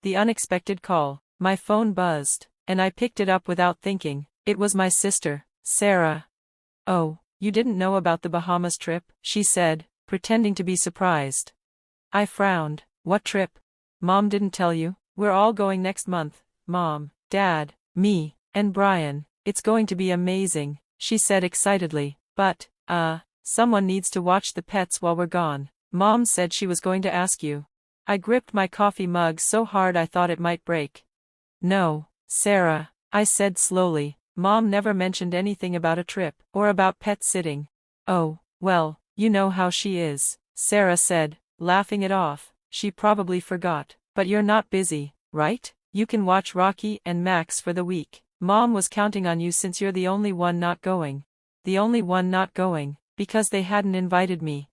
The unexpected call. My phone buzzed, and I picked it up without thinking. It was my sister, Sarah. "Oh, you didn't know about the Bahamas trip?" she said, pretending to be surprised. I frowned. "What trip? Mom didn't tell you? We're all going next month, Mom, Dad, me, and Brian. It's going to be amazing," she said excitedly. "But, someone needs to watch the pets while we're gone. Mom said she was going to ask you." I gripped my coffee mug so hard I thought it might break. "No, Sarah," I said slowly. "Mom never mentioned anything about a trip, or about pet sitting." "Oh, well, you know how she is," Sarah said, laughing it off. "She probably forgot. But you're not busy, right? You can watch Rocky and Max for the week. Mom was counting on you since you're the only one not going." The only one not going, because they hadn't invited me.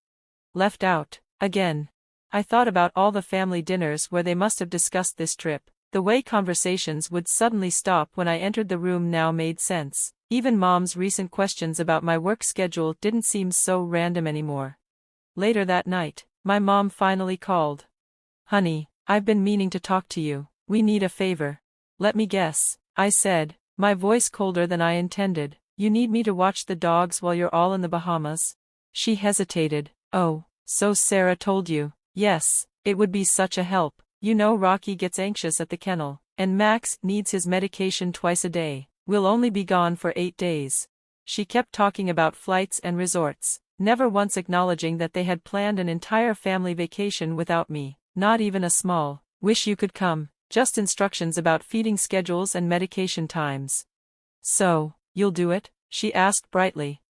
Left out, again. I thought about all the family dinners where they must have discussed this trip. The way conversations would suddenly stop when I entered the room now made sense. Even Mom's recent questions about my work schedule didn't seem so random anymore. Later that night, my mom finally called. "Honey, I've been meaning to talk to you. We need a favor." "Let me guess," I said, my voice colder than I intended. "You need me to watch the dogs while you're all in the Bahamas?" She hesitated. "Oh, so Sarah told you." "Yes, it would be such a help. You know Rocky gets anxious at the kennel, and Max needs his medication twice a day. We'll only be gone for 8 days. She kept talking about flights and resorts, never once acknowledging that they had planned an entire family vacation without me, not even a small, "wish you could come," just instructions about feeding schedules and medication times. "So, you'll do it?" she asked brightly.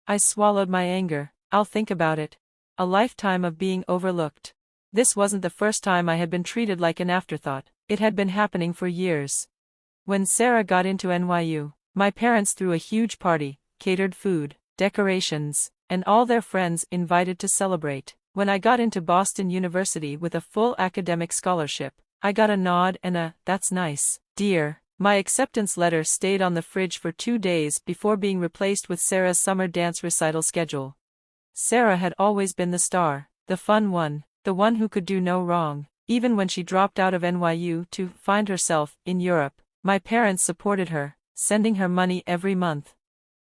I swallowed my anger. "I'll think about it." A lifetime of being overlooked. This wasn't the first time I had been treated like an afterthought. It had been happening for years. When Sarah got into NYU, my parents threw a huge party, catered food, decorations, and all their friends invited to celebrate. When I got into Boston University with a full academic scholarship, I got a nod and a, "That's nice, dear." My acceptance letter stayed on the fridge for 2 days before being replaced with Sarah's summer dance recital schedule. Sarah had always been the star, the fun one, the one who could do no wrong. Even when she dropped out of NYU to find herself in Europe, my parents supported her, sending her money every month.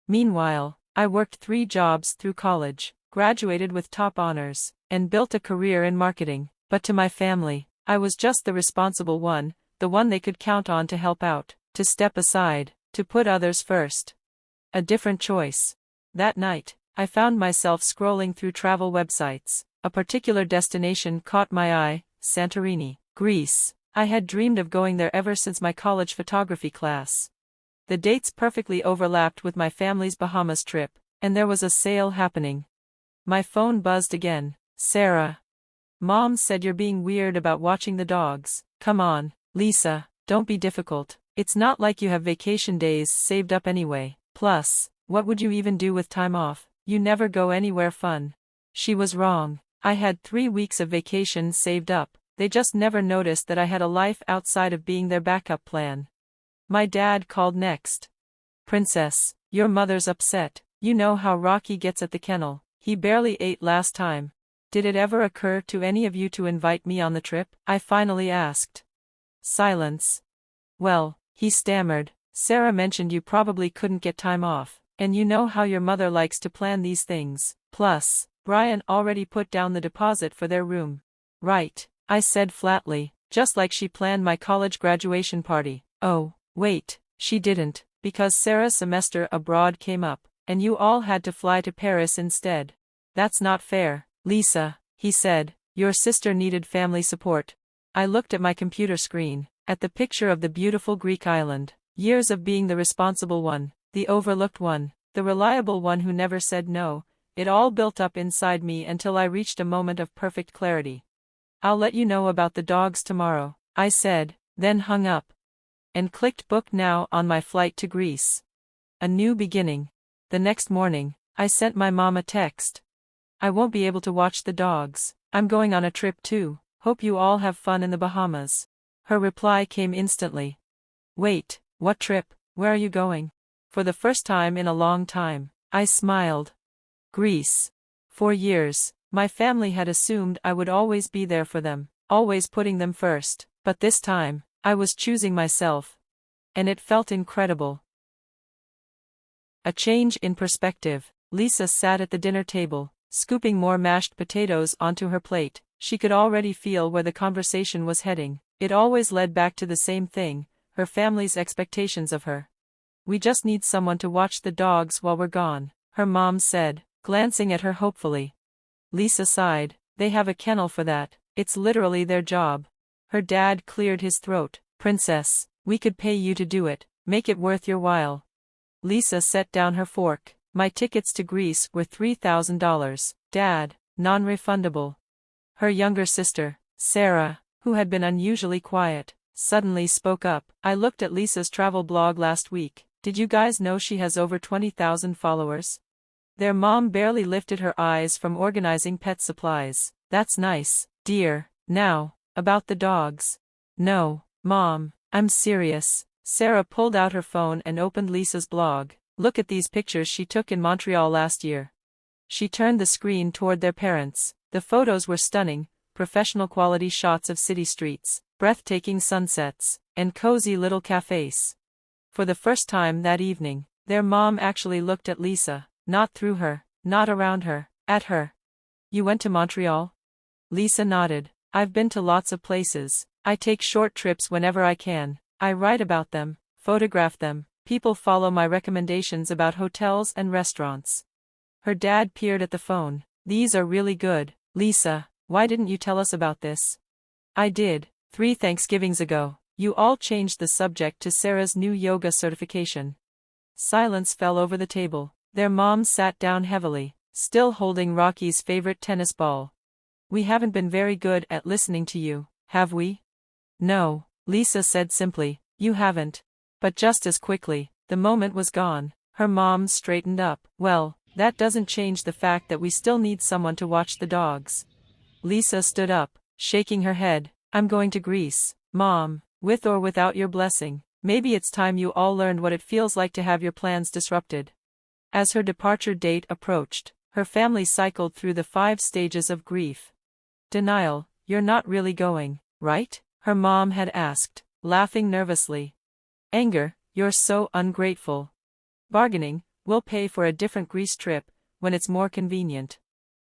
Meanwhile, I worked 3 jobs through college, graduated with top honors, and built a career in marketing. But to my family, I was just the responsible one, the one they could count on to help out, to step aside, to put others first. A different choice. That night, I found myself scrolling through travel websites. A particular destination caught my eye, Santorini, Greece. I had dreamed of going there ever since my college photography class. The dates perfectly overlapped with my family's Bahamas trip, and there was a sale happening. My phone buzzed again. "Sarah. Mom said you're being weird about watching the dogs." "Come on, Lisa, don't be difficult. It's not like you have vacation days saved up anyway. Plus, what would you even do with time off? You never go anywhere fun." She was wrong. I had 3 weeks of vacation saved up. They just never noticed that I had a life outside of being their backup plan. My dad called next. "Princess, your mother's upset. You know how Rocky gets at the kennel. He barely ate last time. Did it ever occur to any of you to invite me on the trip?" I finally asked. Silence. "Well," he stammered, "Sarah mentioned you probably couldn't get time off, and you know how your mother likes to plan these things. Plus, Brian already put down the deposit for their room." "Right," I said flatly, "just like she planned my college graduation party." "Oh, wait, she didn't, because Sarah's semester abroad came up, and you all had to fly to Paris instead." "That's not fair, Lisa," he said. "Your sister needed family support." I looked at my computer screen, at the picture of the beautiful Greek island. Years of being the responsible one, the overlooked one, the reliable one who never said no. It all built up inside me until I reached a moment of perfect clarity. "I'll let you know about the dogs tomorrow," I said, then hung up. And clicked book now on my flight to Greece. A new beginning. The next morning, I sent my mom a text. "I won't be able to watch the dogs. I'm going on a trip too. Hope you all have fun in the Bahamas." Her reply came instantly. "Wait, what trip? Where are you going?" For the first time in a long time, I smiled. Greece. For years, my family had assumed I would always be there for them, always putting them first. But this time, I was choosing myself. And it felt incredible. A change in perspective. Lisa sat at the dinner table, scooping more mashed potatoes onto her plate. She could already feel where the conversation was heading. It always led back to the same thing, her family's expectations of her. "We just need someone to watch the dogs while we're gone," her mom said, glancing at her hopefully. Lisa sighed. "They have a kennel for that. It's literally their job." Her dad cleared his throat. "Princess, we could pay you to do it, make it worth your while." Lisa set down her fork. "My tickets to Greece were $3,000, Dad, non-refundable." Her younger sister, Sarah, who had been unusually quiet, suddenly spoke up. "I looked at Lisa's travel blog last week. Did you guys know she has over 20,000 followers?" Their mom barely lifted her eyes from organizing pet supplies. "That's nice, dear. Now, about the dogs." "No, Mom, I'm serious." Sarah pulled out her phone and opened Lisa's blog. "Look at these pictures she took in Montreal last year." She turned the screen toward their parents. The photos were stunning, professional quality shots of city streets, breathtaking sunsets, and cozy little cafes. For the first time that evening, their mom actually looked at Lisa, not through her, not around her, at her. "You went to Montreal?" Lisa nodded. "I've been to lots of places. I take short trips whenever I can. I write about them, photograph them. People follow my recommendations about hotels and restaurants." Her dad peered at the phone. "These are really good, Lisa. Why didn't you tell us about this?" "I did, 3 Thanksgivings ago." You all changed the subject to Sarah's new yoga certification. Silence fell over the table. Their mom sat down heavily, still holding Rocky's favorite tennis ball. "We haven't been very good at listening to you, have we?" "No," Lisa said simply, "you haven't." But just as quickly, the moment was gone. Her mom straightened up. "Well, that doesn't change the fact that we still need someone to watch the dogs." Lisa stood up, shaking her head. "I'm going to Greece, Mom, with or without your blessing. Maybe it's time you all learned what it feels like to have your plans disrupted." As her departure date approached, her family cycled through the 5 stages of grief. Denial. "You're not really going, right?" her mom had asked, laughing nervously. Anger. "You're so ungrateful." Bargaining. "We'll pay for a different Greece trip, when it's more convenient."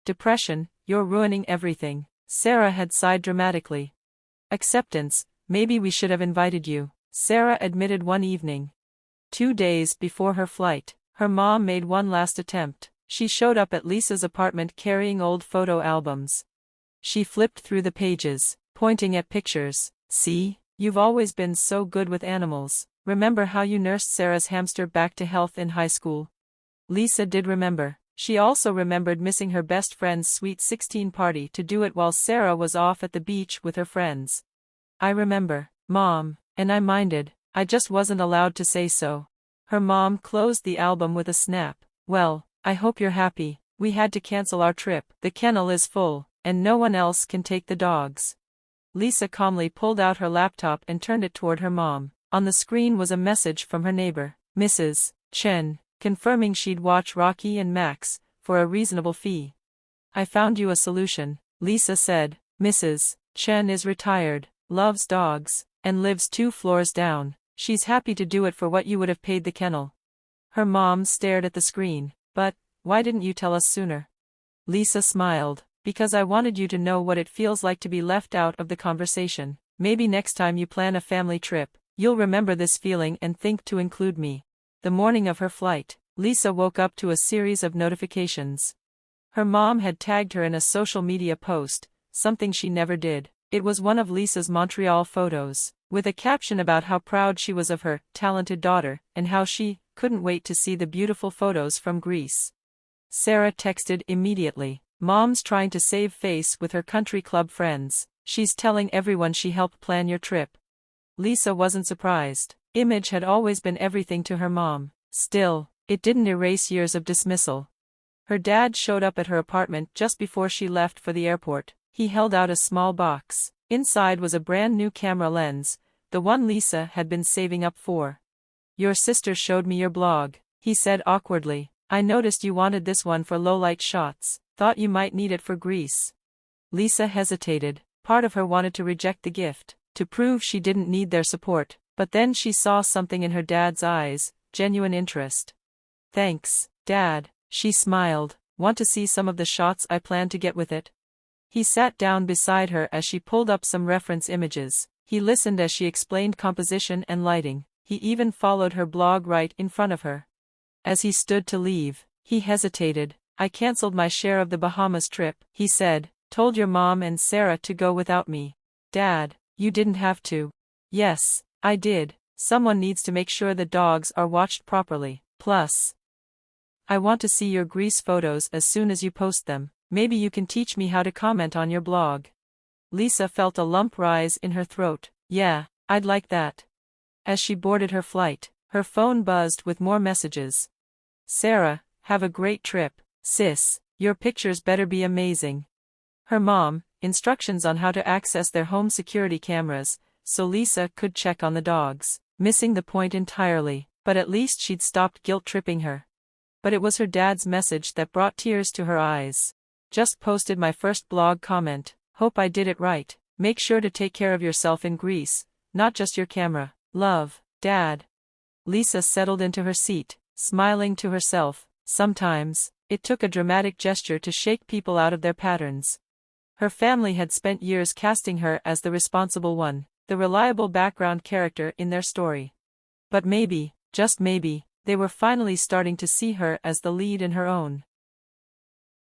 Depression. "You're ruining everything." Sarah had sighed dramatically. Acceptance. "Maybe we should have invited you," Sarah admitted one evening. 2 days before her flight, her mom made one last attempt. She showed up at Lisa's apartment carrying old photo albums. She flipped through the pages, pointing at pictures. "See, you've always been so good with animals. Remember how you nursed Sarah's hamster back to health in high school?" Lisa did remember. She also remembered missing her best friend's sweet 16 party to do it while Sarah was off at the beach with her friends. "I remember, Mom, and I minded. I just wasn't allowed to say so." Her mom closed the album with a snap. "Well, I hope you're happy. We had to cancel our trip. The kennel is full, and no one else can take the dogs." Lisa calmly pulled out her laptop and turned it toward her mom. On the screen was a message from her neighbor, Mrs. Chen, confirming she'd watch Rocky and Max, for a reasonable fee. "I found you a solution," Lisa said. "Mrs. Chen is retired, loves dogs, and lives 2 floors down. She's happy to do it for what you would have paid the kennel." Her mom stared at the screen. "But, why didn't you tell us sooner?" Lisa smiled. "Because I wanted you to know what it feels like to be left out of the conversation. Maybe next time you plan a family trip, you'll remember this feeling and think to include me." The morning of her flight, Lisa woke up to a series of notifications. Her mom had tagged her in a social media post, something she never did. It was one of Lisa's Montreal photos, with a caption about how proud she was of her talented daughter, and how she couldn't wait to see the beautiful photos from Greece. Sarah texted immediately. "Mom's trying to save face with her country club friends. She's telling everyone she helped plan your trip." Lisa wasn't surprised. Image had always been everything to her mom. Still, it didn't erase years of dismissal. Her dad showed up at her apartment just before she left for the airport. He held out a small box. Inside was a brand new camera lens, the one Lisa had been saving up for. "Your sister showed me your blog," he said awkwardly. "I noticed you wanted this one for low-light shots. Thought you might need it for Greece." Lisa hesitated. Part of her wanted to reject the gift. to prove she didn't need their support, but then she saw something in her dad's eyes, genuine interest. "Thanks, Dad," she smiled. "Want to see some of the shots I plan to get with it?" He sat down beside her as she pulled up some reference images. He listened as she explained composition and lighting. He even followed her blog right in front of her. As he stood to leave, he hesitated. "I canceled my share of the Bahamas trip," he said. "Told your mom and Sarah to go without me." "Dad, you didn't have to." "Yes, I did. Someone needs to make sure the dogs are watched properly. Plus, I want to see your Greece photos as soon as you post them. Maybe you can teach me how to comment on your blog." Lisa felt a lump rise in her throat. "Yeah, I'd like that." As she boarded her flight, her phone buzzed with more messages. "Sarah, have a great trip, sis. Your pictures better be amazing." Her mom, instructions on how to access their home security cameras, so Lisa could check on the dogs, missing the point entirely, but at least she'd stopped guilt-tripping her. But it was her dad's message that brought tears to her eyes. "Just posted my first blog comment. Hope I did it right. Make sure to take care of yourself in Greece, not just your camera. Love, Dad." Lisa settled into her seat, smiling to herself. Sometimes, it took a dramatic gesture to shake people out of their patterns. Her family had spent years casting her as the responsible one, the reliable background character in their story. But maybe, just maybe, they were finally starting to see her as the lead in her own.